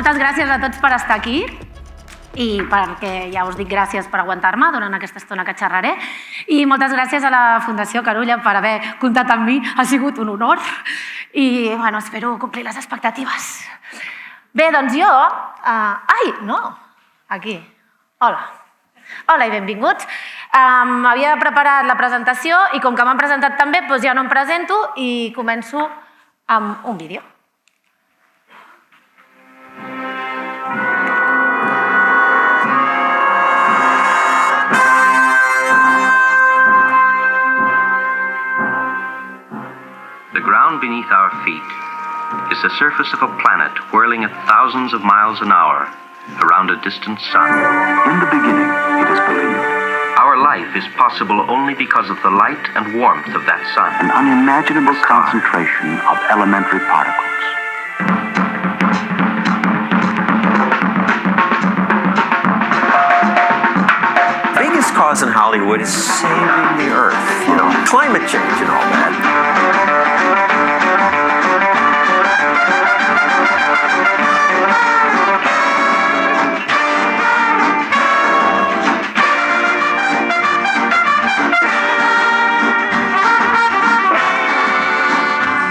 moltes gràcies a tots per estar aquí i perquè ja us dic gràcies per aguantar-me durant aquesta estona que xerraré i moltes gràcies a la Fundació Carulla per haver comptat amb mi, ha sigut un honor i bueno, espero complir les expectatives. Bé, doncs jo... Aquí. Hola i benvinguts. Havia preparat la presentació i com que m'han presentat també, doncs ja no em presento i començo amb un vídeo. The ground beneath our feet is the surface of a planet whirling at thousands of miles an hour around a distant sun. In the beginning, it is believed, Our life is possible only because of the light and warmth of that sun. an unimaginable concentration of elementary particles. The biggest cause in Hollywood is saving the earth, climate change and all that.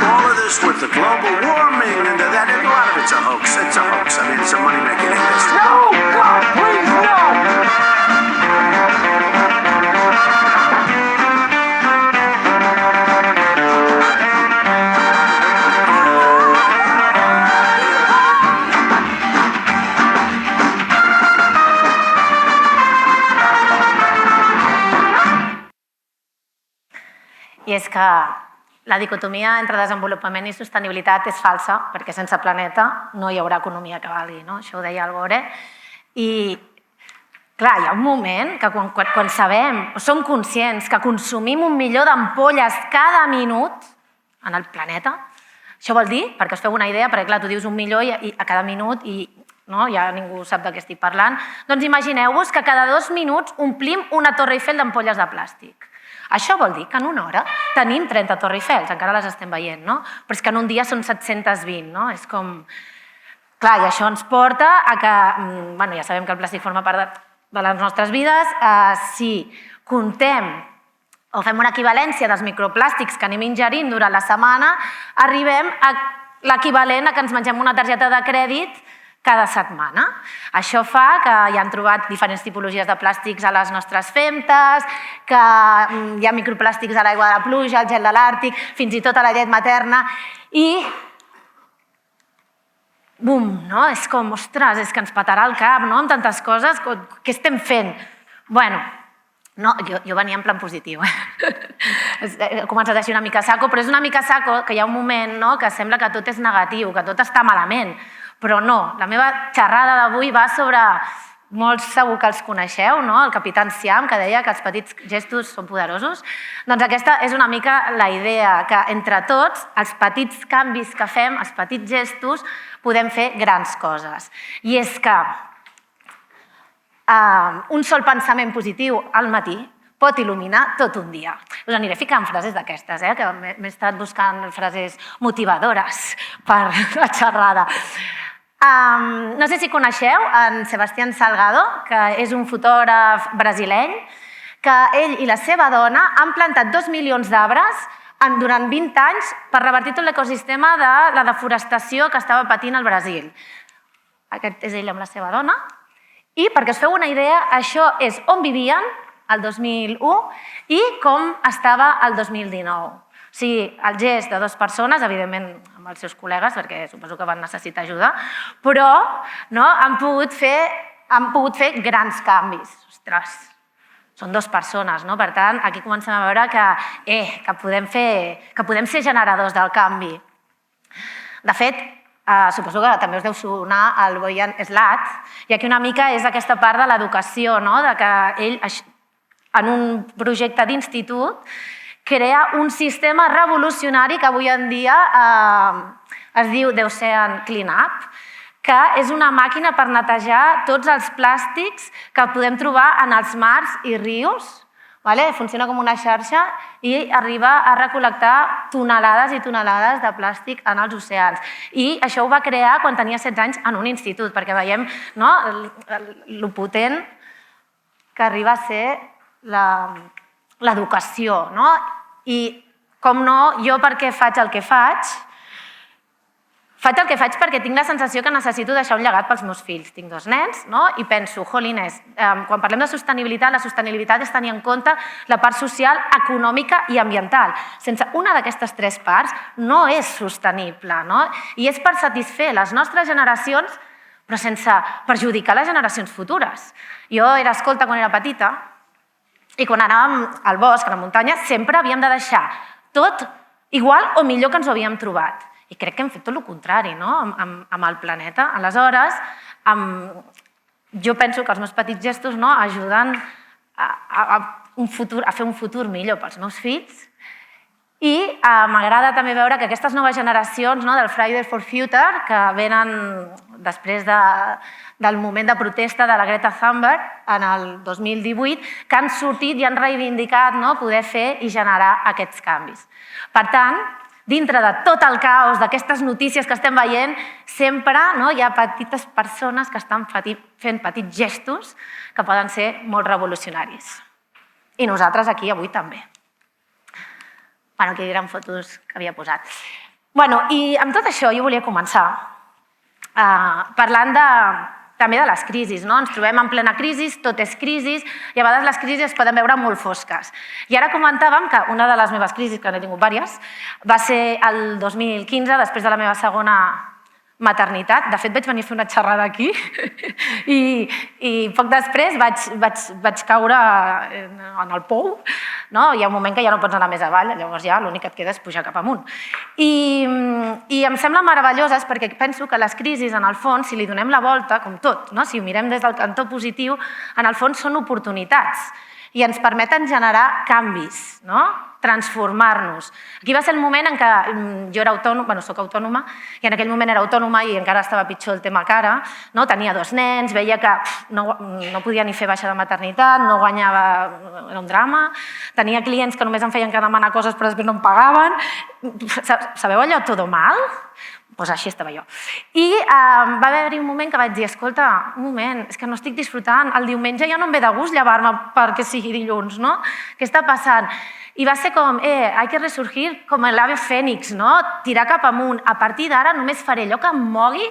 All of this with the global warming and that, a lot of it's a hoax. It's a hoax. I mean, it's a money-making industry. No! God, please, no! I és que la dicotomia entre desenvolupament i sostenibilitat és falsa, perquè sense planeta no hi haurà economia que valgui, no? Això ho deia Al Gore. I, clar, hi ha un moment que quan sabem, o som conscients que consumim 1 milió d'ampolles cada minut en el planeta, això vol dir, perquè us feu una idea, perquè clar, tu dius 1 milió i a cada minut i no, ja ningú sap de què estic parlant, doncs imagineu-vos que cada 2 minuts omplim una Torre Eiffel d'ampolles de plàstic. Això vol dir que en una hora tenim 30 Torre Eiffels, encara les estem veient, no? Però és que en un dia són 720, no? És com... Clar, i això ens porta a que... Bueno, ja sabem que el plàstic forma part de les nostres vides. Si comptem o fem una equivalència dels microplàstics que anem ingerint durant la setmana, arribem a l'equivalent a que ens mengem una targeta de crèdit cada setmana. Això fa que hi han trobat diferents tipologies de plàstics a les nostres femtes, que hi ha microplàstics a l'aigua de la pluja, al gel de l'Àrtic, fins i tot a la llet materna, i bum, no? És com, ostres, és que ens petarà el cap, no?, amb tantes coses, què estem fent? Bueno, no, jo venia en plan positiu. He començat així una mica saco, però és una mica saco que hi ha un moment, no?, que sembla que tot és negatiu, que tot està malament. Però no, la meva xerrada d'avui va sobre, molts segur que els coneixeu, no? El Capitán Siam, que deia que els petits gestos són poderosos. Doncs aquesta és una mica la idea, que entre tots, els petits canvis que fem, els petits gestos, podem fer grans coses. I és que un sol pensament positiu al matí pot il·luminar tot un dia. Us aniré ficant frases d'aquestes, que m'he estat buscant frases motivadores per la xerrada. No sé si coneixeu en Sebastián Salgado, que és un fotògraf brasileny, que ell i la seva dona han plantat 2 milions d'arbres durant 20 anys per revertir tot l'ecosistema de la deforestació que estava patint el Brasil. Aquest és ell amb la seva dona. I perquè us feu una idea, això és on vivien el 2001 i com estava el 2019. O sigui, el gest de 2 persones, evidentment amb els seus col·legues, perquè suposo que van necessitar ajuda, però han pogut fer grans canvis. Ostres, són 2 persones, no? Per tant, aquí comencem a veure que podem ser generadors del canvi. De fet, suposo que també us deu sonar el Boyan Slat, i aquí una mica és aquesta part de l'educació, de que ell, en un projecte d'institut, crea un sistema revolucionari que avui en dia es diu The Ocean Cleanup, que és una màquina per netejar tots els plàstics que podem trobar en els mars i rius. O funciona com una xarxa i arriba a recol·lectar tonelades i tonelades de plàstic en els oceans. I això ho va crear quan tenia 16 anys en un institut, perquè veiem lo potent que arriba a ser l'educació. I, com no, jo per què faig el que faig? Faig el que faig perquè tinc la sensació que necessito deixar un llegat pels meus fills. Tinc 2 nens i penso, jolines, quan parlem de sostenibilitat, la sostenibilitat és tenir en compte la part social, econòmica i ambiental. Sense una d'aquestes 3 parts no és sostenible. I és per satisfer les nostres generacions, però sense perjudicar les generacions futures. Jo era escolta quan era petita i quan anàvem al bosc, a la muntanya, sempre havíem de deixar tot igual o millor que ens ho havíem trobat. I crec que hem fet tot el contrari amb el planeta. Aleshores, jo penso que els meus petits gestos ajuden a fer un futur millor pels meus fills. I m'agrada també veure que aquestes noves generacions del Fridays for Future, que venen després del moment de protesta de la Greta Thunberg en el 2018, que han sortit i han reivindicat poder fer i generar aquests canvis. Per tant, dintre de tot el caos d'aquestes notícies que estem veient, sempre hi ha petites persones que estan fent petits gestos que poden ser molt revolucionaris. I nosaltres aquí avui també. Aquí eren fotos que havia posat. I amb tot això jo volia començar parlant també de les crisis. Ens trobem en plena crisi, tot és crisi, i a vegades les crisis es poden veure molt fosques. I ara comentàvem que una de les meves crisis, que n'he tingut diverses, va ser el 2015, després de la meva segona maternitat. De fet, vaig venir a fer una xerrada aquí i poc després vaig caure en el pou. Hi ha un moment que ja no pots anar més avall, llavors ja l'únic que et queda és pujar cap amunt. I em semblen meravelloses perquè penso que les crisis, en el fons, si li donem la volta, com tot, si ho mirem des del cantó positiu, en el fons són oportunitats i ens permeten generar canvis, transformar-nos. Aquí va ser el moment en què jo era autònoma, soc autònoma, i en aquell moment era autònoma i encara estava pitjor el tema cara. Tenia 2 nens, veia que no podia ni fer baixa de maternitat, no guanyava, era un drama. Tenia clients que només em feien que demanar coses però després no em pagaven. Sabeu allò, todo mal? Doncs així estava jo. I va haver-hi un moment que vaig dir, escolta, un moment, és que no estic disfrutant, el diumenge ja no em ve de gust llevar-me perquè sigui dilluns, no? Què està passant? I va ser com, hay que resurgir com l'ave fènix, tirar cap amunt. A partir d'ara només faré allò que em mogui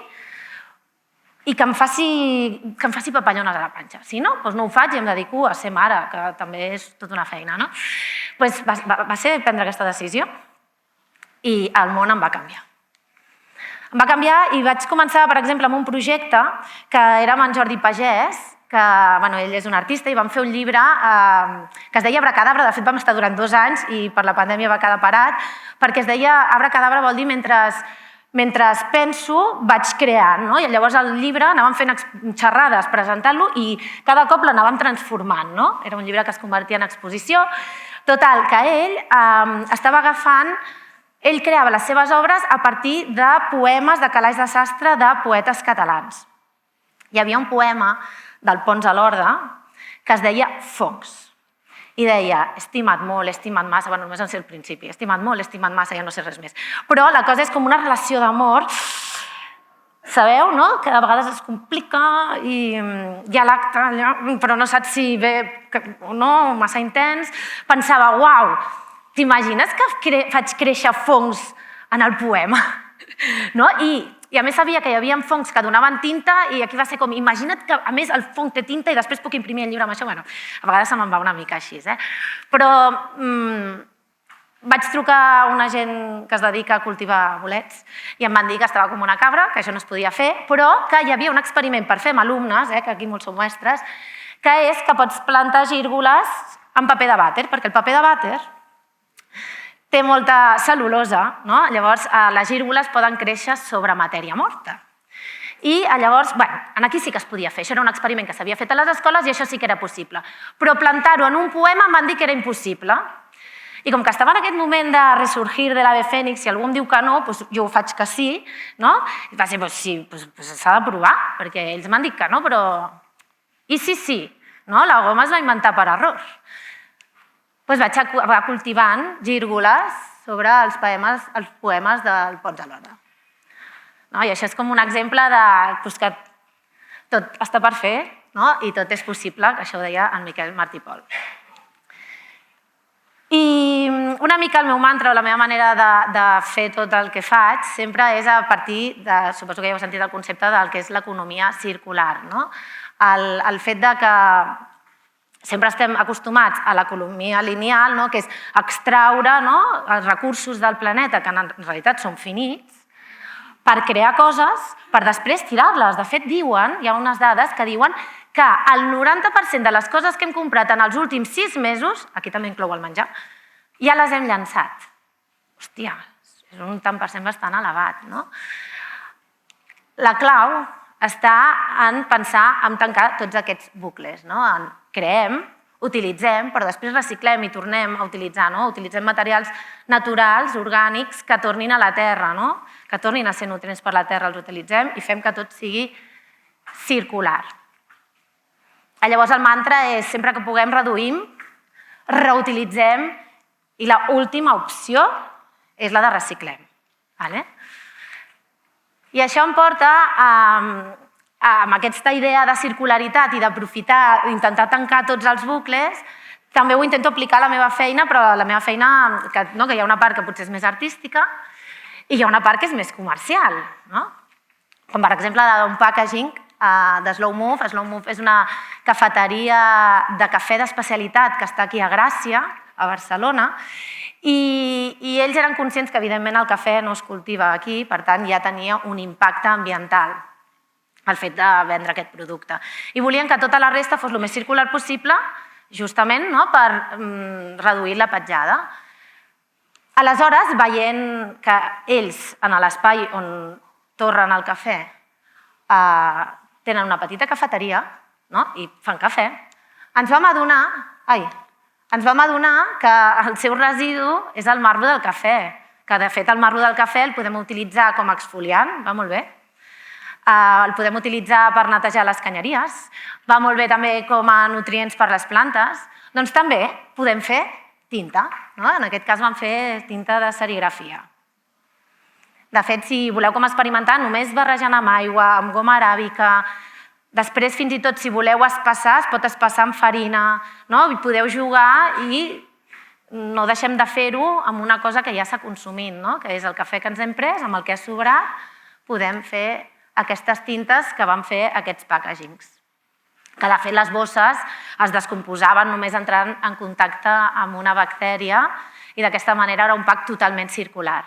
i que em faci papallones a la panxa. Si no, doncs no ho faig i em dedico a ser mare, que també és tota una feina, no? Doncs va ser prendre aquesta decisió i el món em va canviar. Em va canviar i vaig començar, per exemple, amb un projecte que era amb en Jordi Pagès, que ell és un artista, i vam fer un llibre que es deia Abracadabra. De fet, vam estar durant 2 anys i per la pandèmia va quedar parat, perquè es deia Abracadabra vol dir mentre penso vaig creant. I llavors el llibre anàvem fent xerrades presentant-lo i cada cop l'anàvem transformant. Era un llibre que es convertia en exposició. Total, que ell estava agafant... Ell creava les seves obres a partir de poemes de calaix de sastre de poetes catalans. Hi havia un poema del Pons a l'Orde que es deia Fongs. I deia, estima't molt, estima't massa, només en sé el principi, estima't molt, estima't massa, ja no sé res més. Però la cosa és com una relació d'amor, sabeu, no? Que a vegades es complica i hi ha l'acte, però no saps si ve o no, massa intens. Pensava, uau, t'imagines que faig créixer fongs en el poema? I a més sabia que hi havia fongs que donaven tinta i aquí va ser com, imagina't que a més el fong té tinta i després puc imprimir el llibre amb això. A vegades se me'n va una mica així, però vaig trucar a una gent que es dedica a cultivar bolets i em van dir que estava com una cabra, que això no es podia fer, però que hi havia un experiment per fer amb alumnes, que aquí molts són mestres, que és que pots plantar gírgoles amb paper de vàter, perquè el paper de vàter té molta cel·lulosa, llavors les gírgoles poden créixer sobre matèria morta. I llavors, aquí sí que es podia fer, això era un experiment que s'havia fet a les escoles i això sí que era possible. Però plantar-ho en un poema em van dir que era impossible. I com que estava en aquest moment de resurgir de l'ave fènix, si algú em diu que no, jo ho faig que sí, i va ser, sí, s'ha de provar, perquè ells m'han dit que no, però... I sí, la goma es va inventar per error. va cultivant gírgoles sobre els poemes del Pons de l'Horta. I això és com un exemple que tot està per fer i tot és possible, que això ho deia en Miquel Martí i Pol. I una mica el meu mantra o la meva manera de fer tot el que faig sempre és a partir de, suposo que ja heu sentit el concepte del que és l'economia circular. El fet de que sempre estem acostumats a l'economia lineal, que és extraure els recursos del planeta, que en realitat són finits, per crear coses, per després tirar-les. De fet, hi ha unes dades que diuen que el 90% de les coses que hem comprat en els últims 6 mesos, aquí també inclou el menjar, ja les hem llançat. Hòstia, és un tant per cent bastant elevat, no? La clau està en pensar en tancar tots aquests bucles, no? Creem, utilitzem, però després reciclem i tornem a utilitzar, no? Utilitzem materials naturals, orgànics, que tornin a la terra, no? Que tornin a ser nutrients per la terra, els utilitzem i fem que tot sigui circular. Llavors el mantra és sempre que puguem reduïm, reutilitzem i l'última opció és la de reciclem. I això em porta amb aquesta idea de circularitat i d'aprofitar, d'intentar tancar tots els bucles, també ho intento aplicar a la meva feina, però la meva feina, que hi ha una part que potser és més artística i hi ha una part que és més comercial. Com per exemple d'un packaging de Slow Move. Slow Move és una cafeteria de cafè d'especialitat que està aquí a Gràcia, a Barcelona, i ells eren conscients que evidentment el cafè no es cultiva aquí, per tant ja tenia un impacte ambiental el fet de vendre aquest producte. I volien que tota la resta fos el més circular possible, justament per reduir la petjada. Aleshores, veient que ells, en l'espai on torren el cafè, tenen una petita cafeteria i fan cafè, ens vam adonar que el seu residu és el marro del cafè, que de fet el marro del cafè el podem utilitzar com a exfoliant, va molt bé, el podem utilitzar per netejar les canyeries, va molt bé també com a nutrients per les plantes, doncs també podem fer tinta. En aquest cas vam fer tinta de serigrafia. De fet, si voleu com experimentar, només barrejant amb aigua, amb goma aràbica, després fins i tot si voleu espassar, es pot espassar amb farina, i podeu jugar i no deixem de fer-ho amb una cosa que ja s'ha consumit, que és el cafè que ens hem pres, amb el que ha sobrat, podem fer aquestes tintes que van fer aquests packagings. Que de fet les bosses es descomposaven només entrant en contacte amb una bactèria i d'aquesta manera era un pack totalment circular.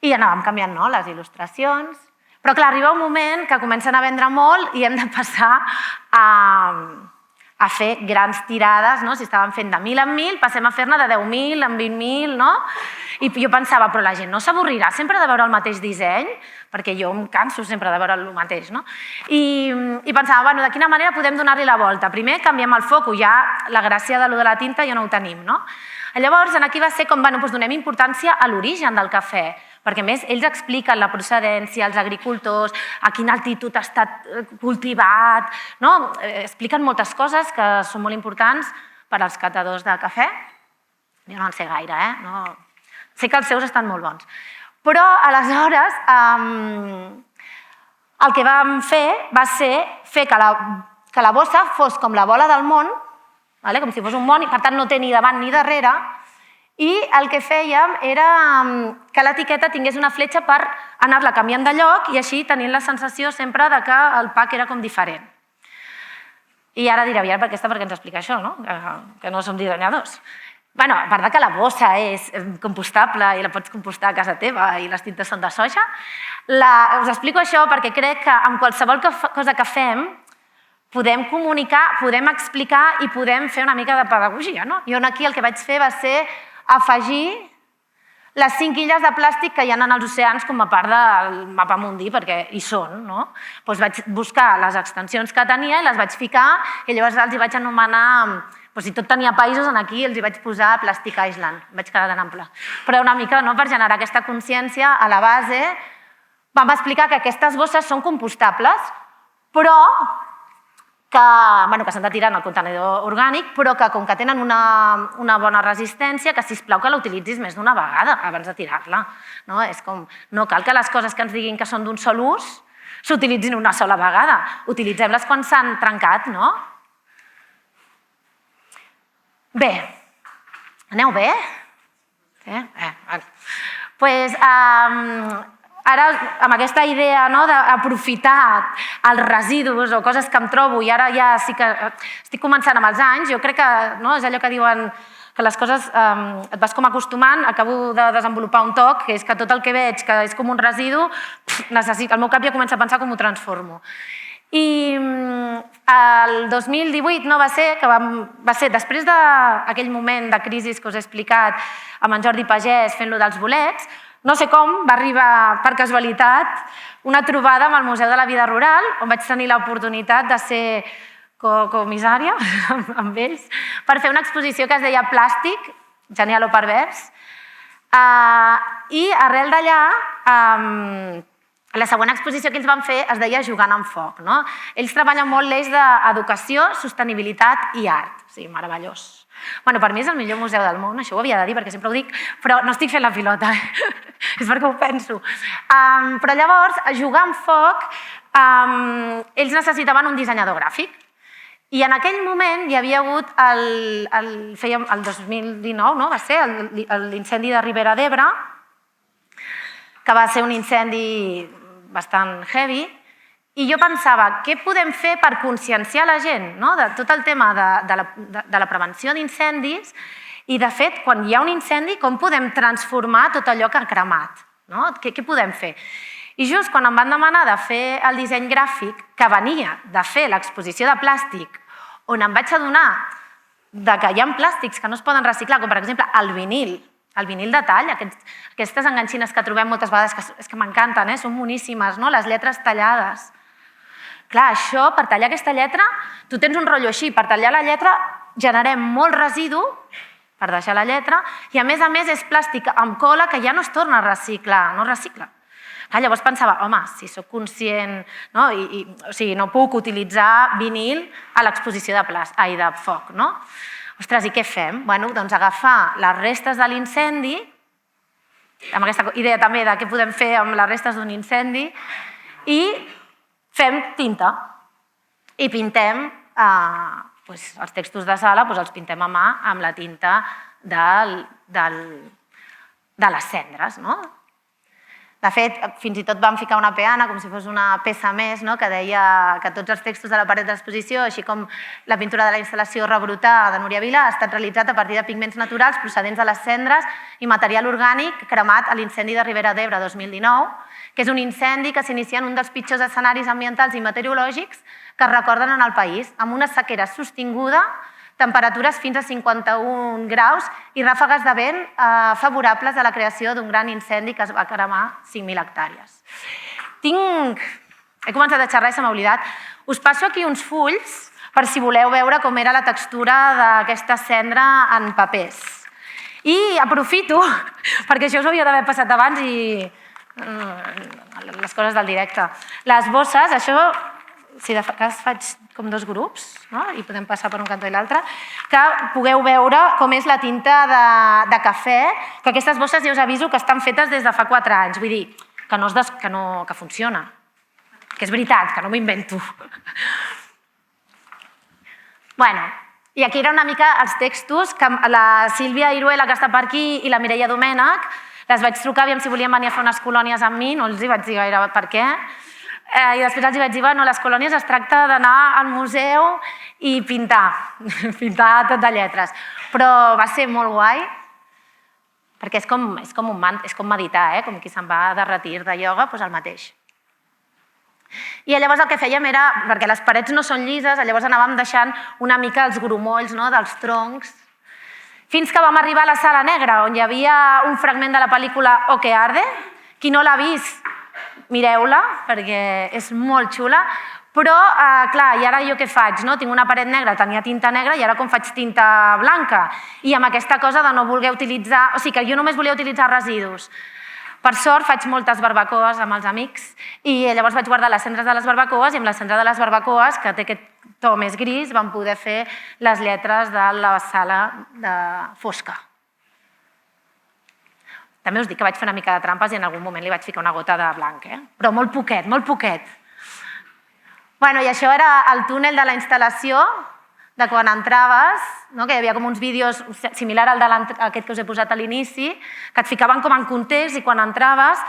I anàvem canviant les il·lustracions, però clar, arriba un moment que comencen a vendre molt i hem de passar a fer grans tirades, si estàvem fent de 1.000 en 1.000, passem a fer-ne de 10.000 en 20.000, I jo pensava, però la gent no s'avorrirà sempre de veure el mateix disseny, perquè jo em canso sempre de veure el mateix, I pensava, de quina manera podem donar-li la volta? Primer canviem el foc, ja la gràcia de la tinta ja no ho tenim, Llavors, aquí va ser com, donem importància a l'origen del cafè, perquè a més ells expliquen la procedència, els agricultors, a quina altitud ha estat cultivat, expliquen moltes coses que són molt importants per als catadors de cafè. Jo no en sé gaire, sé que els seus estan molt bons. Però aleshores el que vam fer va ser fer que la bossa fos com la bola del món, com si fos un món, i per tant no té ni davant ni darrere, i el que fèiem era que l'etiqueta tingués una fletxa per anar-la canviant de lloc i així tenint la sensació sempre que el pack era com diferent. I ara direu, per què ens explica això, que no som dissenyadors? A part que la bossa és compostable i la pots compostar a casa teva i les tintes són de soja, us explico això perquè crec que amb qualsevol cosa que fem podem comunicar, podem explicar i podem fer una mica de pedagogia. Jo aquí el que vaig fer va ser afegir les 5 illes de plàstic que hi ha en els oceans com a part del mapa mundi, perquè hi són. Vaig buscar les extensions que tenia i les vaig ficar i llavors els hi vaig anomenar, si tot tenia països, aquí els hi vaig posar Plastic Island, vaig quedar tan ample. Però una mica per generar aquesta consciència, a la base vam explicar que aquestes bosses són compostables, però que s'han de tirar en el contenidor orgànic, però que com que tenen una bona resistència, que sisplau que la utilitzis més d'una vegada abans de tirar-la. És com, no cal que les coses que ens diguin que són d'un sol ús s'utilitzin una sola vegada. Utilitzem-les quan s'han trencat, no? Bé, aneu bé? Doncs ara, amb aquesta idea d'aprofitar els residus o coses que em trobo, i ara ja sí que estic començant amb els anys, jo crec que és allò que diuen que les coses et vas com acostumant, acabo de desenvolupar un toc, que és que tot el que veig que és com un residu, el meu cap ja comença a pensar com ho transformo. I el 2018 va ser després d'aquell moment de crisi que us he explicat amb en Jordi Pagès fent-lo dels bolets, no sé com, va arribar per casualitat una trobada amb el Museu de la Vida Rural, on vaig tenir l'oportunitat de ser comissària amb ells per fer una exposició que es deia Plàstic, genial o pervers, i arrel d'allà la següent exposició que ells van fer es deia Jugant amb foc. Ells treballen molt l'eix d'educació, sostenibilitat i art. O sigui, meravellós. Per mi és el millor museu del món, això ho havia de dir perquè sempre ho dic, però no estic fent la pilota, és perquè ho penso. Però llavors, a Jugar amb foc, ells necessitaven un dissenyador gràfic. I en aquell moment hi havia hagut, el 2019, va ser l'incendi de Ribera d'Ebre, que va ser un incendi bastant heavy, i jo pensava, què podem fer per conscienciar la gent de tot el tema de la prevenció d'incendis i, de fet, quan hi ha un incendi, com podem transformar tot allò que ha cremat? Què podem fer? I just quan em van demanar de fer el disseny gràfic, que venia de fer l'exposició de plàstic, on em vaig adonar que hi ha plàstics que no es poden reciclar, com per exemple el vinil de tall, aquestes enganxines que trobem moltes vegades, que és que m'encanten, són moníssimes, les lletres tallades. Clar, això, per tallar aquesta lletra, tu tens un rotllo així, per tallar la lletra generem molt residu per deixar la lletra i a més és plàstic amb cola que ja no es torna a reciclar, no es recicla. Llavors pensava, home, si soc conscient, no puc utilitzar vinil a l'exposició de foc, no? Ostres, i què fem? Doncs agafar les restes de l'incendi, amb aquesta idea també de què podem fer amb les restes d'un incendi, i fem tinta. I pintem els textos de sala, els pintem a mà amb la tinta de les cendres. De fet, fins i tot vam ficar una peana, com si fos una peça més, que deia que tots els textos de la paret d'exposició, així com la pintura de la instal·lació Rebrotar de Núria Vila, ha estat realitzat a partir de pigments naturals procedents de les cendres i material orgànic cremat a l'incendi de Ribera d'Ebre 2019, que és un incendi que s'inicia en un dels pitjors escenaris ambientals i meteorològics que es recorden en el país, amb una sequera sostinguda, temperatures fins a 51 graus i ràfegues de vent favorables a la creació d'un gran incendi que es va cremar 5.000 hectàrees. He començat a xerrar i se m'ha oblidat. Us passo aquí uns fulls per si voleu veure com era la textura d'aquesta cendra en papers. I aprofito, perquè això us hauria d'haver passat abans i les coses del directe. Les bosses, això, si de cas faig com dos grups, i podem passar per un cantó i l'altre, que pugueu veure com és la tinta de cafè, que aquestes bosses ja us aviso que estan fetes des de fa 4 anys, vull dir, que funciona, que és veritat, que no m'ho invento. I aquí eren una mica els textos que la Sílvia Iruela, que està per aquí, i la Mireia Domènech, les vaig trucar, aviam si volien venir a fer unes colònies amb mi, no els hi vaig dir gaire per què, i després els vaig dir, les colònies es tracta d'anar al museu i pintar tot de lletres. Però va ser molt guai, perquè és com meditar, com qui se'n va de retir de ioga, doncs el mateix. I llavors el que fèiem era, perquè les parets no són llises, llavors anàvem deixant una mica els grumolls dels troncs, fins que vam arribar a la Sala Negra, on hi havia un fragment de la pel·lícula O que arde. Qui no l'ha vist, mireu-la, perquè és molt xula, però, clar, i ara jo què faig? Tinc una paret negra, tenia tinta negra, i ara com faig tinta blanca? I amb aquesta cosa de no voler utilitzar... O sigui, que jo només volia utilitzar residus. Per sort, faig moltes barbacoes amb els amics i llavors vaig guardar les cendres de les barbacoes i amb la cendra de les barbacoes, que té aquest to més gris, vam poder fer les lletres de la sala de fosca. També us dic que vaig fer una mica de trampes i en algun moment li vaig ficar una gota de blanc, però molt poquet, molt poquet. Bueno, i això era el túnel de la instal·lació, de quan entraves, que hi havia com uns vídeos similar al d'aquest que us he posat a l'inici, que et ficaven com en context i quan entraves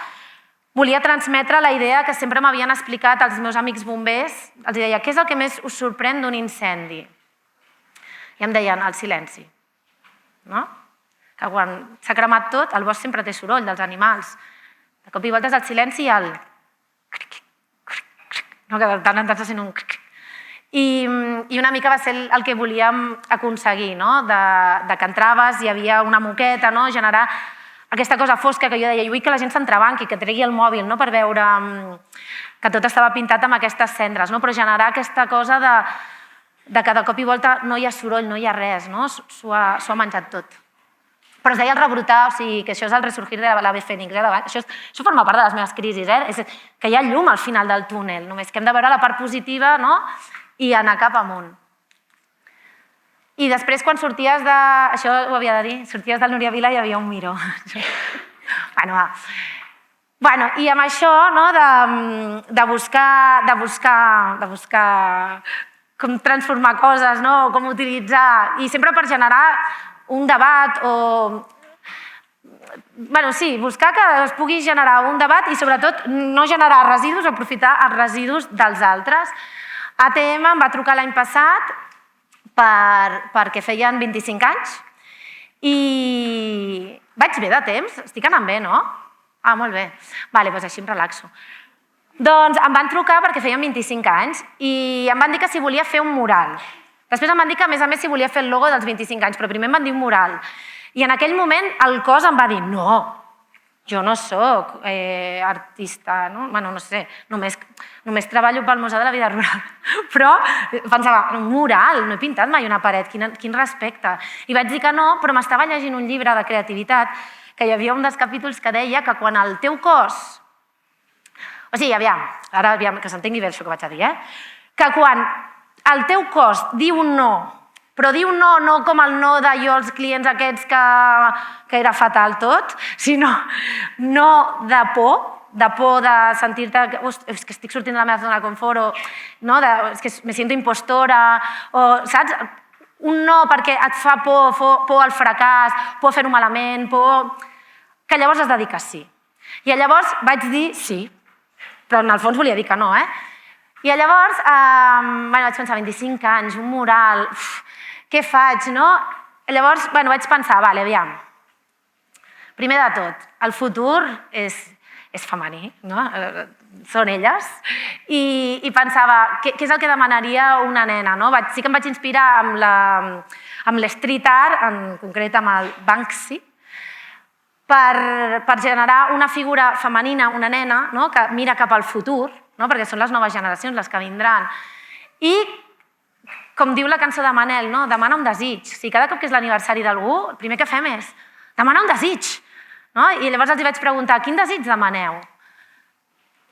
volia transmetre la idea que sempre m'havien explicat els meus amics bombers. Els deia, què és el que més us sorprèn d'un incendi? I em deien, el silenci. Que quan s'ha cremat tot, el bosc sempre té soroll dels animals. De cop i volta és el silenci i el... que de tant en tant se sent un... I una mica va ser el que volíem aconseguir, de que entraves, hi havia una moqueta, generar aquesta cosa fosca que jo deia, vull que la gent s'entrebanqui, que tregui el mòbil per veure que tot estava pintat amb aquestes cendres, però generar aquesta cosa de que de cop i volta no hi ha soroll, no hi ha res, s'ho ha menjat tot. Però es deia el rebrotar, o sigui, que això és el resurgir de l'ave fènix. Això forma part de les meves crisis, és que hi ha llum al final del túnel, només que hem de veure la part positiva i anar cap amunt. I després, quan sorties de... Això ho havia de dir, sorties del Núria Vila i hi havia un miró. Bueno, i amb això de buscar com transformar coses, com utilitzar, i sempre per generar un debat o... Sí, buscar que es pugui generar un debat i sobretot no generar residus o aprofitar els residus dels altres. ATM em va trucar l'any passat perquè feien 25 anys i vaig bé de temps, estic anant bé, no? Ah, molt bé. Doncs així em relaxo. Doncs em van trucar perquè feien 25 anys i em van dir que si volia fer un mural. Després em van dir que, a més, si volia fer el logo dels 25 anys, però primer em van dir un mural. I en aquell moment el cos em va dir, no, jo no soc artista, no sé, només treballo pel Museu de la Vida Rural. Però pensava, un mural, no he pintat mai una paret, quin respecte. I vaig dir que no, però m'estava llegint un llibre de creativitat que hi havia un dels capítols que deia que quan el teu cos... O sigui, ara que s'entengui bé això que vaig a dir, que quan el teu cos diu un no, però diu no com el no de jo als clients aquests que era fatal tot, sinó no de por de sentir-te, és que estic sortint de la meva zona de confort, o és que me siento impostora, o saps? Un no perquè et fa por al fracàs, por a fer-ho malament, que llavors has de dir que sí. I llavors vaig dir sí, però en el fons volia dir que no, I llavors vaig pensar, 25 anys, un mural, què faig, no? Llavors vaig pensar, aviam, primer de tot, el futur és femení, no? Són elles, i pensava, què és el que demanaria una nena, no? Sí que em vaig inspirar amb l'street art, en concret amb el Banksy, per generar una figura femenina, una nena, que mira cap al futur, perquè són les noves generacions les que vindran. I, com diu la cançó de Manel, demana un desig. Si cada cop que és l'aniversari d'algú, el primer que fem és demanar un desig. I llavors els vaig preguntar, quin desig demaneu?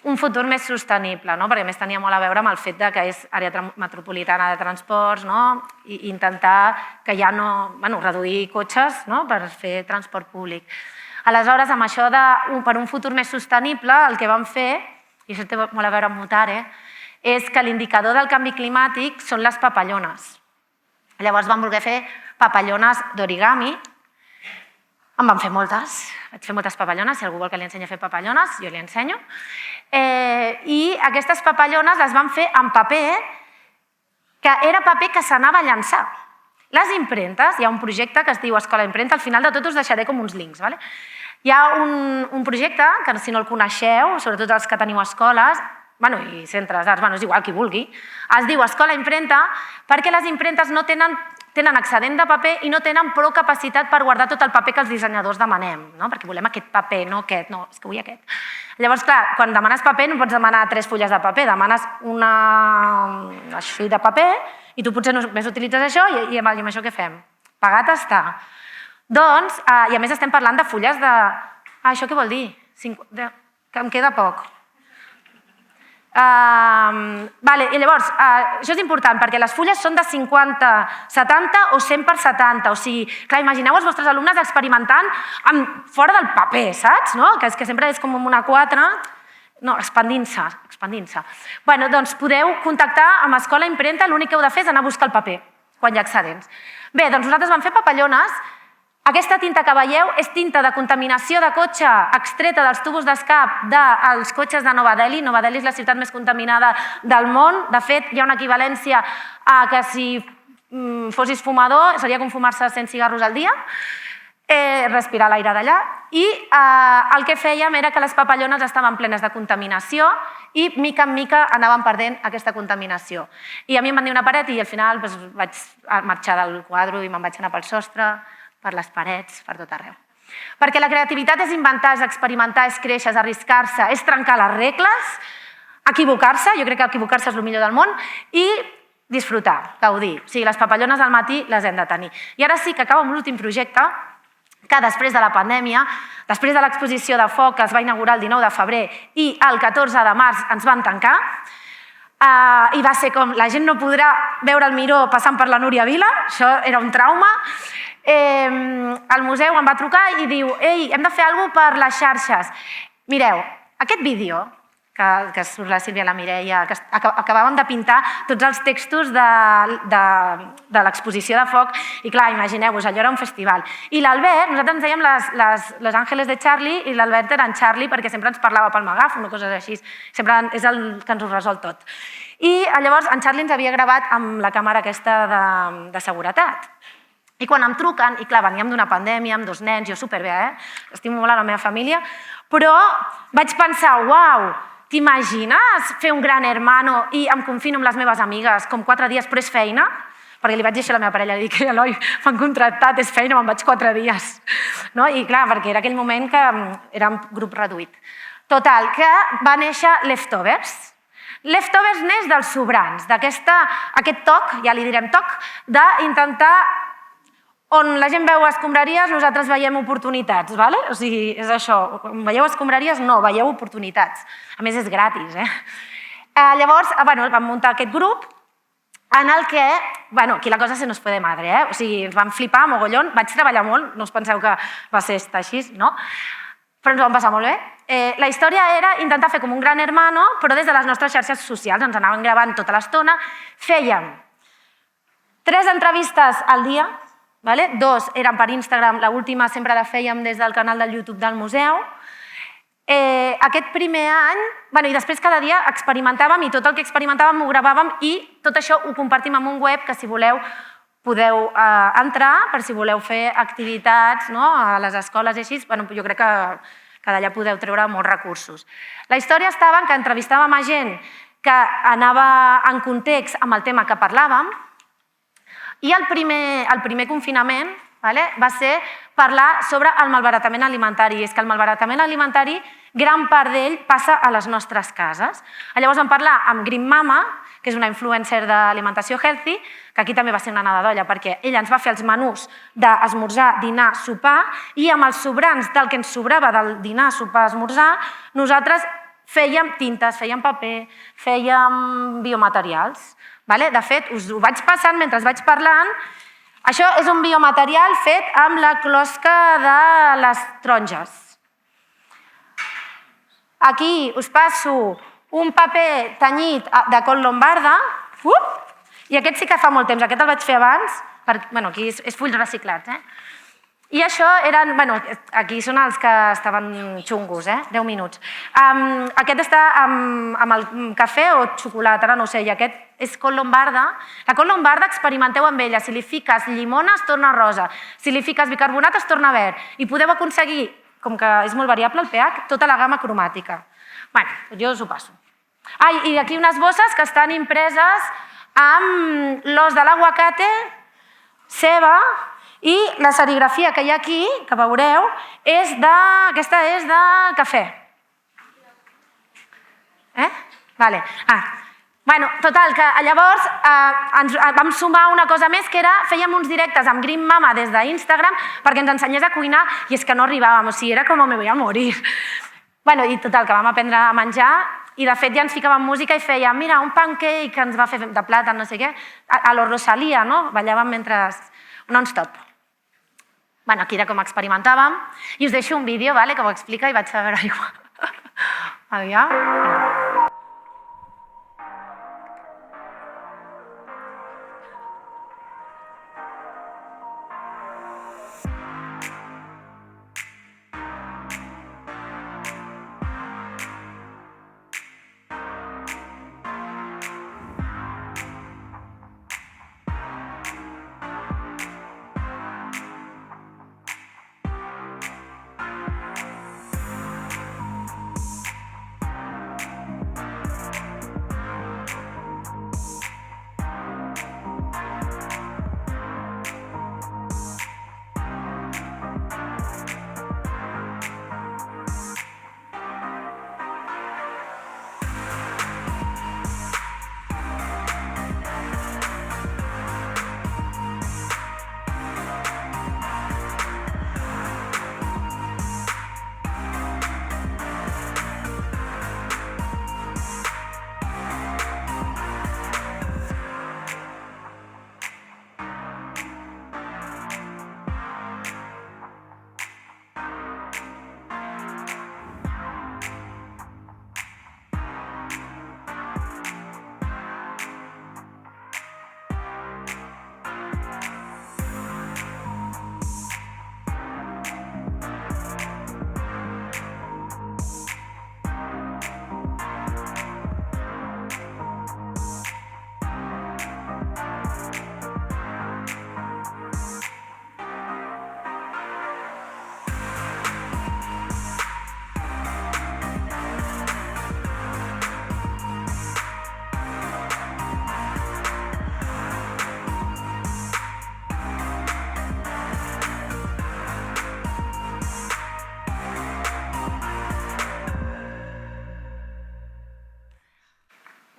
Un futur més sostenible, perquè a més tenia molt a veure amb el fet que és àrea metropolitana de transports i intentar que ja no... reduir cotxes per fer transport públic. Aleshores, amb això per un futur més sostenible, el que vam fer, i això té molt a veure amb Mutare, és que l'indicador del canvi climàtic són les papallones. Llavors vam voler fer papallones d'origami. En vam fer moltes. Vaig fer moltes papallones. Si algú vol que li ensenyi a fer papallones, jo li ensenyo. I aquestes papallones les vam fer en paper, que era paper que s'anava a llançar. Les impremtes, hi ha un projecte que es diu Escola Impremta, al final de tot us deixaré com uns links. Hi ha un projecte, que si no el coneixeu, sobretot els que teniu escoles, i centres d'arts, és igual qui vulgui, es diu Escola Impremta perquè les impremtes no tenen excedent de paper i no tenen prou capacitat per guardar tot el paper que els dissenyadors demanem, perquè volem aquest paper, no aquest, no, és que vull aquest. Llavors, clar, quan demanes paper no pots demanar 3 fulles de paper, demanes així de paper i tu potser només utilitzes això i amb això què fem? Pagat està. Doncs, i a més estem parlant de fulles de... Això què vol dir? que em queda poc. I llavors, això és important perquè les fulles són de 50-70 o 100x70, o sigui, clar, imagineu els vostres alumnes experimentant fora del paper, saps? Que sempre és com una 4, no, expandint-se. Bé, doncs podeu contactar amb Escola Imprenta, l'únic que heu de fer és anar a buscar el paper, quan hi ha excedents. Bé, doncs nosaltres vam fer papallones. Aquesta tinta que veieu és tinta de contaminació de cotxe extreta dels tubos d'escap dels cotxes de Nova Delhi. Nova Delhi és la ciutat més contaminada del món. De fet, hi ha una equivalència a que si fossis fumador seria com fumar-se 100 cigarros al dia, respirar l'aire d'allà. I el que fèiem era que les papallones estaven plenes de contaminació i mica en mica anaven perdent aquesta contaminació. I a mi em van dir una paret i al final vaig marxar del quadre i me'n vaig anar pel sostre, per les parets, per tot arreu. Perquè la creativitat és inventar, és experimentar, és créixer, és arriscar-se, és trencar les regles, equivocar-se, jo crec que equivocar-se és el millor del món, i disfrutar, gaudir. O sigui, les papallones al matí les hem de tenir. I ara sí que acabo amb l'últim projecte, que després de la pandèmia, després de l'exposició de foc que es va inaugurar el 19 de febrer i el 14 de març ens van tancar, i va ser com, la gent no podrà veure el Miró passant per la Núria Vila, això era un trauma. El museu em va trucar i diu «Ei, hem de fer alguna cosa per les xarxes». Mireu, aquest vídeo, que surt la Sílvia i la Mireia, que acabàvem de pintar tots els textos de l'exposició de foc, i clar, imagineu-vos, allò era un festival. I l'Albert, nosaltres ens dèiem les Àngeles de Charlie, i l'Albert era en Charlie perquè sempre ens parlava pel megàfon o coses així, sempre és el que ens ho resol tot. I llavors en Charlie ens havia gravat amb la càmera aquesta de seguretat. I quan em truquen, i clar, veníem d'una pandèmia amb 2 nens, jo superbé, estimo molt a la meva família, però vaig pensar, uau, t'imagines fer un gran hermano i em confino amb les meves amigues com 4 dies, però és feina? Perquè li vaig dir a la meva parella, dic, Eloi, m'han contractat, és feina, me'n vaig 4 dies. I clar, perquè era aquell moment que era un grup reduït. Total, que va néixer Leftovers. Leftovers neix dels sobrants, d'aquest toc, ja li direm toc, d'intentar on la gent veu escombraries, nosaltres veiem oportunitats, o sigui, és això, veieu escombraries? No, veieu oportunitats. A més, és gratis, Llavors, vam muntar aquest grup en el que, aquí la cosa se nos fue de madre, o sigui, ens vam flipar, mogollón, vaig treballar molt, no us penseu que va ser així, no? Però ens ho vam passar molt bé. La història era intentar fer com un gran hermano, però des de les nostres xarxes socials, ens anaven gravant tota l'estona, fèiem 3 entrevistes al dia, 2 eren per Instagram, l'última sempre la fèiem des del canal del YouTube del museu. Aquest primer any, i després cada dia experimentàvem i tot el que experimentàvem ho gravàvem i tot això ho compartim en un web que si voleu podeu entrar per si voleu fer activitats a les escoles i així. Jo crec que d'allà podeu treure molts recursos. La història estava en que entrevistàvem a gent que anava en context amb el tema que parlàvem. I el primer confinament va ser parlar sobre el malbaratament alimentari. És que el malbaratament alimentari, gran part d'ell passa a les nostres cases. Llavors vam parlar amb Green Mama, que és una influencer d'alimentació healthy, que aquí també va ser una nada d'olla, perquè ella ens va fer els menús d'esmorzar, dinar, sopar, i amb els sobrants del que ens sobrava del dinar, sopar, esmorzar, nosaltres fèiem tintes, fèiem paper, fèiem biomaterials. De fet, us ho vaig passant mentre vaig parlant. Això és un biomaterial fet amb la closca de les taronges. Aquí us passo un paper tenyit de col lombarda, i aquest sí que fa molt temps, aquest el vaig fer abans, aquí és fulls reciclats. I això eren, aquí són els que estaven xungos, 10 minuts. Aquest està amb el cafè o xocolata, ara no ho sé, i aquest és col lombarda. La col lombarda, experimenteu amb ella, si li fiques llimona es torna rosa, si li fiques bicarbonat es torna verd, i podeu aconseguir, com que és molt variable el pH, tota la gamma cromàtica. Jo us ho passo. I aquí unes bosses que estan impreses amb l'os de l'aguacate, ceba, i la serigrafia que hi ha aquí, que veureu, aquesta és de cafè. Total, que llavors ens vam sumar una cosa més, que era fèiem uns directes amb Green Mama des d'Instagram perquè ens ensenyés a cuinar i és que no arribàvem, o sigui, era com me voy a morir. Bueno, i total, que vam aprendre a menjar i de fet ja ens ficàvem música i fèiem, mira, un pancake que ens va fer de plàtan, no sé què, a lo Rosalía, no? Ballàvem mentre... non-stop. Bueno, aquí era com experimentàvem i us deixo un vídeo que ho explica i vaig a beure aigua. Aviam.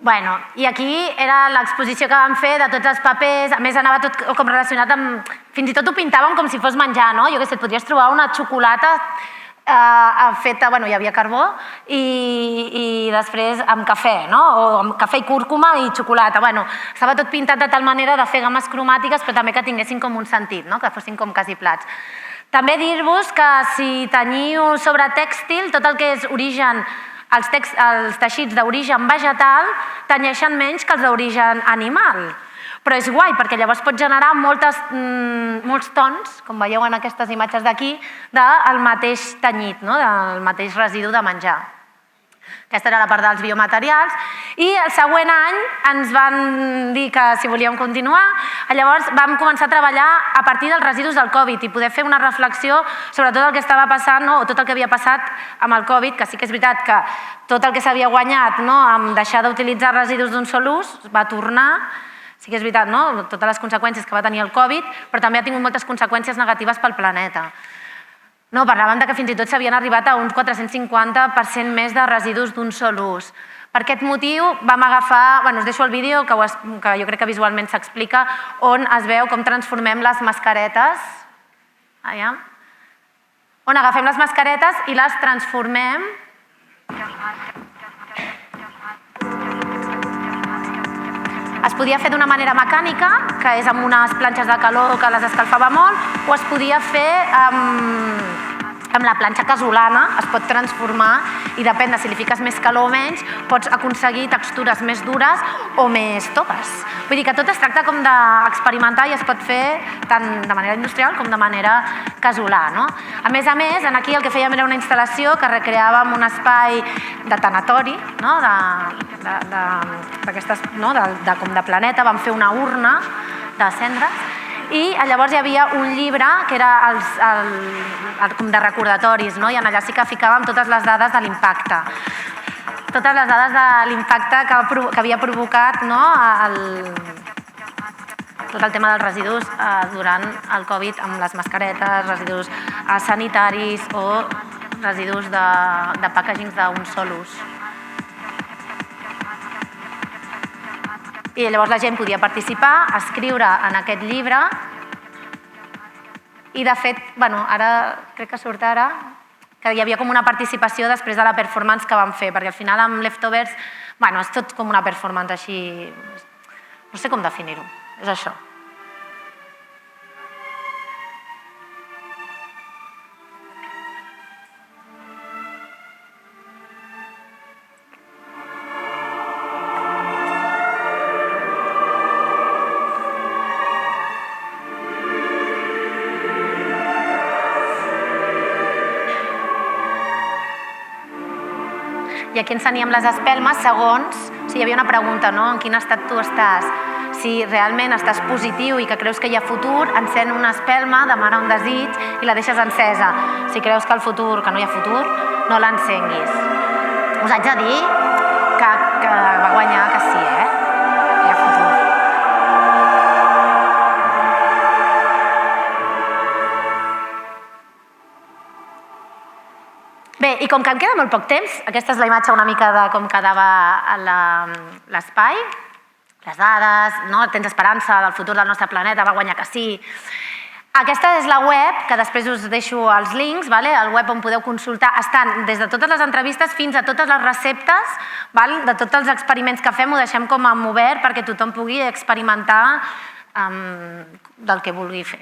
Bueno, i aquí era l'exposició que vam fer de tots els papers, a més anava tot com relacionat amb... Fins i tot ho pintàvem com si fos menjar, no? Jo què sé, et podries trobar una xocolata feta, bueno, hi havia carbó, i després amb cafè, no? O amb cafè i cúrcuma i xocolata. Bueno, estava tot pintat de tal manera de fer gammes cromàtiques, però també que tinguessin com un sentit, no? Que fossin com quasi plats. També dir-vos que si teniu sobre tèxtil, tot el que és origen... Els teixits d'origen vegetal tenyeixen menys que els d'origen animal. Però és guai, perquè llavors pot generar molts tons, com veieu en aquestes imatges d'aquí, del mateix tenyit, del mateix residu de menjar. Aquesta era la part dels biomaterials. I el següent any ens van dir que si volíem continuar, llavors vam començar a treballar a partir dels residus del Covid i poder fer una reflexió sobre tot el que estava passant o tot el que havia passat amb el Covid, que sí que és veritat que tot el que s'havia guanyat amb deixar d'utilitzar residus d'un sol ús va tornar. Sí que és veritat, totes les conseqüències que va tenir el Covid, però també ha tingut moltes conseqüències negatives pel planeta. Parlàvem que fins i tot s'havien arribat a uns 450% més de residus d'un sol ús. Per aquest motiu vam agafar, us deixo el vídeo que jo crec que visualment s'explica, on es veu com transformem les mascaretes. On agafem les mascaretes i les transformem. Es podia fer d'una manera mecànica, que és amb unes planxes de calor que les escalfava molt, o es podia fer amb la planxa casolana, es pot transformar i depèn de si li fiques més calor o menys, pots aconseguir textures més dures o més toves. Vull dir que tot es tracta com d'experimentar i es pot fer tant de manera industrial com de manera casolà. A més, aquí el que fèiem era una instal·lació que recreàvem un espai de tanatori, com de planeta, vam fer una urna de cendres i llavors hi havia un llibre que era com de recordatoris i allà sí que ficàvem totes les dades de l'impacte. Totes les dades de l'impacte que havia provocat tot el tema dels residus durant el Covid amb les mascaretes, residus sanitaris o residus de packagings d'un sol ús. I llavors la gent podia participar, escriure en aquest llibre i de fet, ara crec que surt ara, que hi havia com una participació després de la performance que vam fer, perquè al final amb Leftovers, bueno, és tot com una performance així, no sé com definir-ho, és això. I aquí ensenyem les espelmes segons, o sigui, hi havia una pregunta, no? En quin estat tu estàs? Si realment estàs positiu i que creus que hi ha futur, encén una espelma, demana un desig i la deixes encesa. Si creus que el futur, que no hi ha futur, no l'encenguis. Us haig de dir que va guanyar que sí, que hi ha futur. Bé, i com que em queda molt poc temps, aquesta és la imatge una mica de com quedava l'espai, les dades, no? Tens esperança del futur del nostre planeta, va guanyar que sí. Aquesta és la web, que després us deixo els links, el web on podeu consultar, estan des de totes les entrevistes fins a totes les receptes, de tots els experiments que fem, ho deixem com a obert perquè tothom pugui experimentar del que vulgui fer.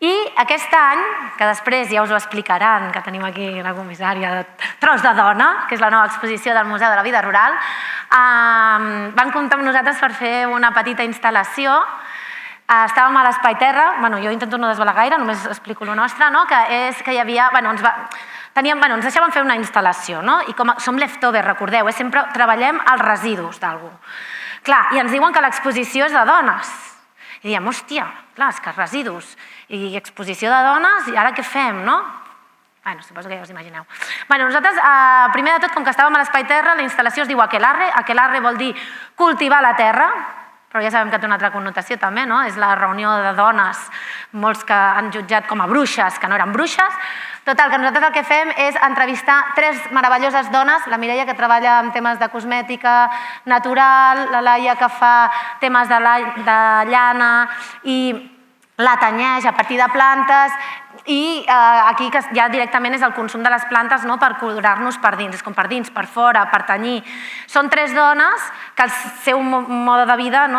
I aquest any, que després ja us ho explicaran, que tenim aquí la comissària de Tros de Dona, que és la nova exposició del Museu de la Vida Rural, van comptar amb nosaltres per fer una petita instal·lació. Estàvem a l'Espai Terra, jo intento no desvelar gaire, només explico el nostre, que és que hi havia... Ens deixaven fer una instal·lació, i com som leftovers, recordeu, sempre treballem els residus d'algú. Clar, i ens diuen que l'exposició és de dones. I diem, hòstia, clar, és que residus i exposició de dones, i ara què fem, no? Bueno, suposo que ja us imagineu. Nosaltres, primer de tot, com que estàvem a l'Espai Terra, la instal·lació es diu aquelarre. Aquelarre vol dir cultivar la terra, però ja sabem que té una altra connotació també, no? És la reunió de dones, molts que han jutjat com a bruixes, que no eren bruixes. Total, que nosaltres el que fem és entrevistar 3 meravelloses dones, la Mireia, que treballa en temes de cosmètica natural, la Laia, que fa temes de llana i la tenyeix a partir de plantes, i aquí ja directament és el consum de les plantes per curar-nos per dins, és com per dins, per fora, per tenyir. Són 3 dones que el seu mode de vida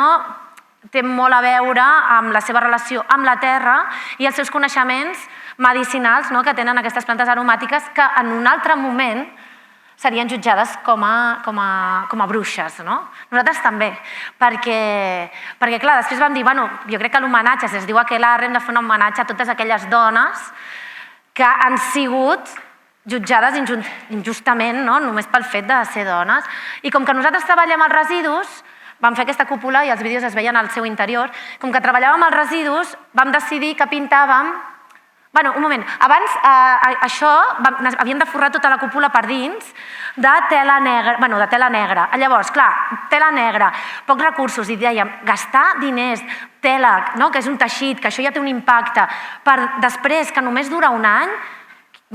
té molt a veure amb la seva relació amb la terra i els seus coneixements medicinals que tenen aquestes plantes aromàtiques que en un altre moment serien jutjades com a bruixes. Nosaltres també, perquè clar, després vam dir, jo crec que l'homenatge, si es diu aquelarre, hem de fer un homenatge a totes aquelles dones que han sigut jutjades injustament, només pel fet de ser dones. I com que nosaltres treballem els residus, vam fer aquesta cúpula i els vídeos es veien al seu interior, com que treballàvem els residus, vam decidir que pintàvem... Un moment, abans això havíem de forrar tota la cúpula per dins de tela negra. Llavors, clar, tela negra, pocs recursos, i dèiem, gastar diners, tela, que és un teixit, que això ja té un impacte, per després, que només dura un any,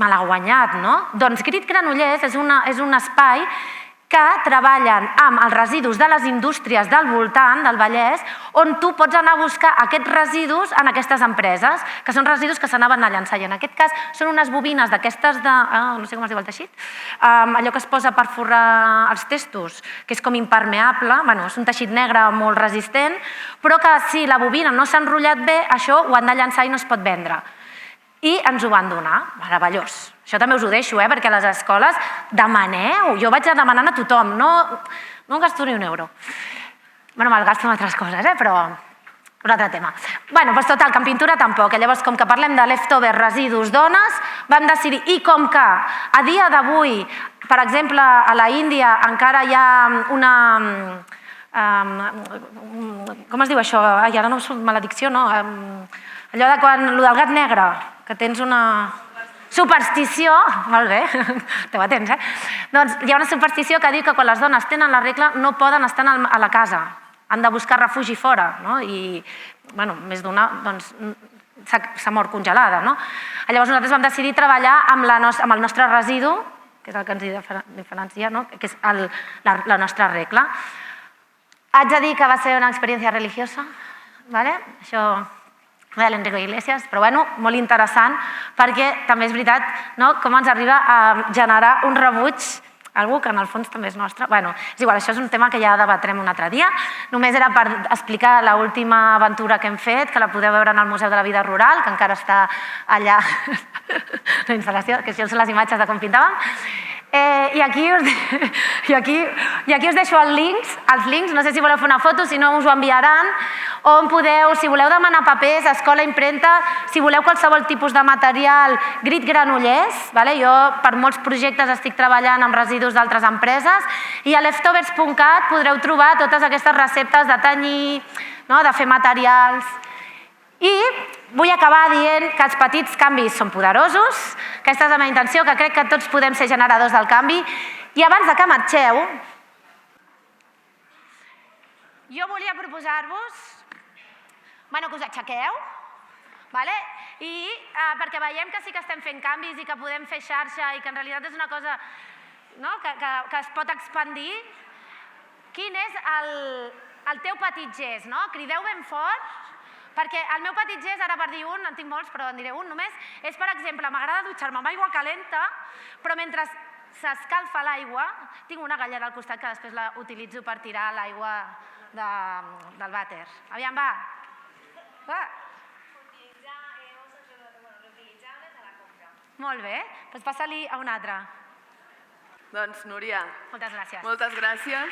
me l'ha guanyat, no? Doncs Grit Granollers és un espai que treballen amb els residus de les indústries del voltant, del Vallès, on tu pots anar a buscar aquests residus en aquestes empreses, que són residus que s'anaven a llançar. I en aquest cas són unes bobines d'aquestes de... no sé com es diu el teixit. Allò que es posa per forrar els testos, que és com impermeable, és un teixit negre molt resistent, però que si la bobina no s'ha enrotllat bé, això ho han de llançar i no es pot vendre. I ens ho van donar. Meravellós. Això també us ho deixo, perquè a les escoles demaneu. Jo vaig demanant a tothom. No em gasto ni un euro. Me'l gasto en altres coses, però un altre tema. Doncs total, que en pintura tampoc. Llavors, com que parlem de leftovers, residus, dones, vam decidir, i com que a dia d'avui, per exemple, a la Índia encara hi ha una... com es diu això? Ai, ara no em surt maledicció, no? Allò de quan... Allò del gat negre, que tens una... Superstició, molt bé, esteu atents, Doncs hi ha una superstició que diu que quan les dones tenen la regla no poden estar a la casa, han de buscar refugi fora, i, més d'una, doncs, s'ha mort congelada, Llavors nosaltres vam decidir treballar amb el nostre residu, que és el que ens diferencia, que és la nostra regla. Haig de dir que va ser una experiència religiosa, això de l'Enrico Iglesias, però bueno, molt interessant perquè també és veritat com ens arriba a generar un rebuig algú que en el fons també és nostre. Bueno, és igual, això és un tema que ja debatrem un altre dia. Només era per explicar l'última aventura que hem fet, que la podeu veure en el Museu de la Vida Rural, que encara està allà la instal·lació, que això són les imatges de com pintàvem. I aquí us deixo els links, no sé si voleu fer una foto, si no us ho enviaran, on podeu, si voleu demanar papers, escola, impremta, si voleu qualsevol tipus de material, Grit Granollers, jo per molts projectes estic treballant amb residus d'altres empreses, i a leftovers.cat podreu trobar totes aquestes receptes de tenyir, de fer materials. I vull acabar dient que els petits canvis són poderosos, aquesta és la meva intenció, que crec que tots podem ser generadors del canvi. I abans de que marxeu, jo volia proposar-vos que us aixequeu, perquè veiem que sí que estem fent canvis i que podem fer xarxa i que en realitat és una cosa que es pot expandir. Quin és el teu petit gest? Crideu ben fort. Perquè el meu petit gest, ara per dir un, en tinc molts, però en diré un només, és, per exemple, m'agrada dutxar-me amb aigua calenta, però mentre s'escalfa l'aigua, tinc una galleda al costat que després la utilitzo per tirar l'aigua del vàter. Aviam, va. Reutilitzable de la compra. Molt bé, doncs passa-li a un altre. Doncs, Núria, moltes gràcies. moltes gràcies.